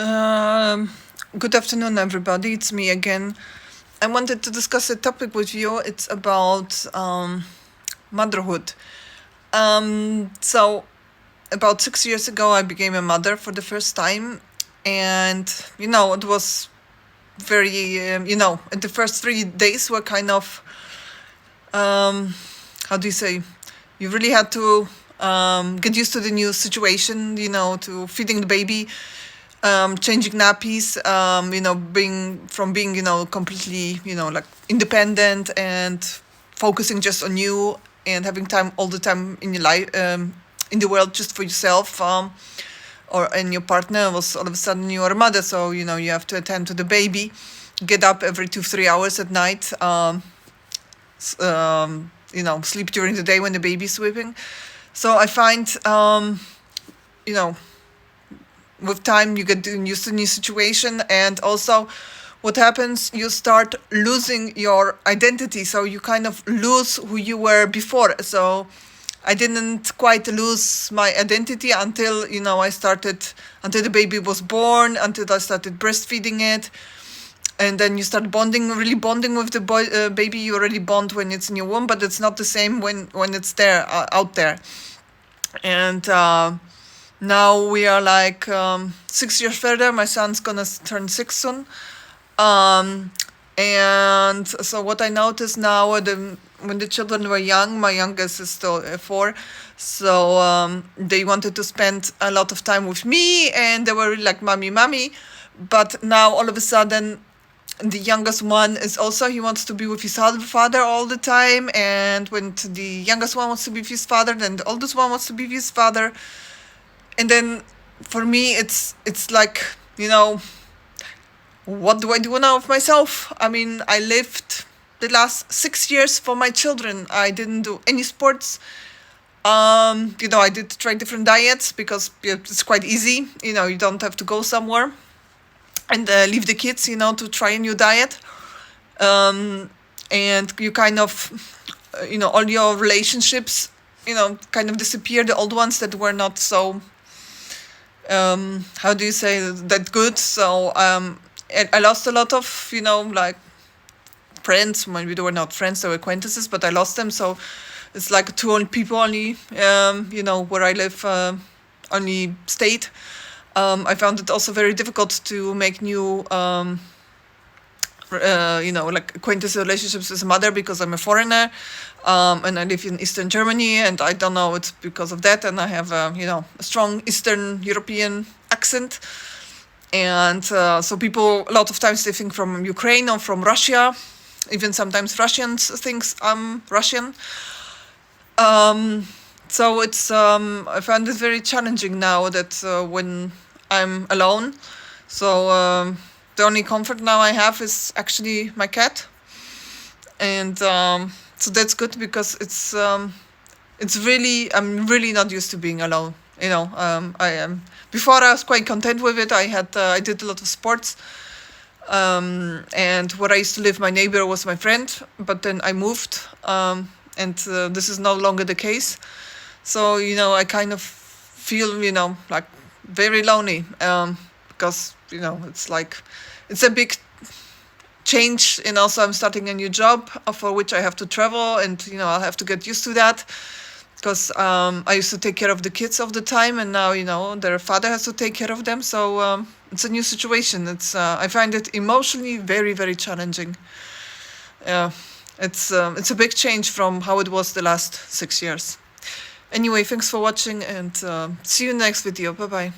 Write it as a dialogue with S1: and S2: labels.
S1: Um, Good afternoon, everybody. It's me again. I wanted to discuss a topic with you. It's about motherhood. So, about 6 years ago, I became a mother for the first time. And, it was very, the first 3 days were kind of, how do you say, you really had to get used to the new situation, to feeding the baby, changing nappies, being completely, like independent and focusing just on you and having time all the time in your life, in the world just for yourself, or and your partner was all of a sudden you are a mother, so you have to attend to the baby, get up every 2-3 hours at night, sleep during the day when the baby's sleeping. So I find, you know, with time you get used to the new situation, and also what happens, you start losing your identity, so you kind of lose who you were before. So I didn't quite lose my identity until until the baby was born, until I started breastfeeding it. And then you start really bonding with the baby. You already bond when it's in your womb, but it's not the same when it's there, out there. And now we are like 6 years further. My son's gonna turn 6 soon. And so what I noticed now, when the children were young, my youngest is still 4, so they wanted to spend a lot of time with me, and they were really like, mommy. But now all of a sudden, the youngest one is also, he wants to be with his father all the time. And when the youngest one wants to be with his father, then the oldest one wants to be with his father. And then for me, it's like, what do I do now with myself? I mean, I lived the last 6 years for my children. I didn't do any sports. I did try different diets because it's quite easy. You don't have to go somewhere and leave the kids, to try a new diet. And you kind of, all your relationships, kind of disappear, the old ones that were not so, how do you say, that good. So I lost a lot of, like friends. Maybe they were not friends, they were acquaintances, but I lost them. So it's like two people only, where I live, only stayed. I found it also very difficult to make new, like acquaintance relationships as a mother, because I'm a foreigner, and I live in Eastern Germany, and I don't know, it's because of that, and I have a strong Eastern European accent, and so people a lot of times they think from Ukraine or from Russia, even sometimes Russians think I'm Russian. So it's I find it very challenging now that when I'm alone. So the only comfort now I have is actually my cat, and so that's good, because it's really, I'm really not used to being alone. I am, before I was quite content with it. I did a lot of sports, and where I used to live, my neighbor was my friend, but then I moved, and this is no longer the case. So I kind of feel like very lonely, because it's like, it's a big change, and also I'm starting a new job for which I have to travel, and I'll have to get used to that, because I used to take care of the kids all the time, and now their father has to take care of them. So it's a new situation. It's I find it emotionally very, very challenging. It's a big change from how it was the last 6 years. Anyway, thanks for watching, and see you in the next video. Bye bye.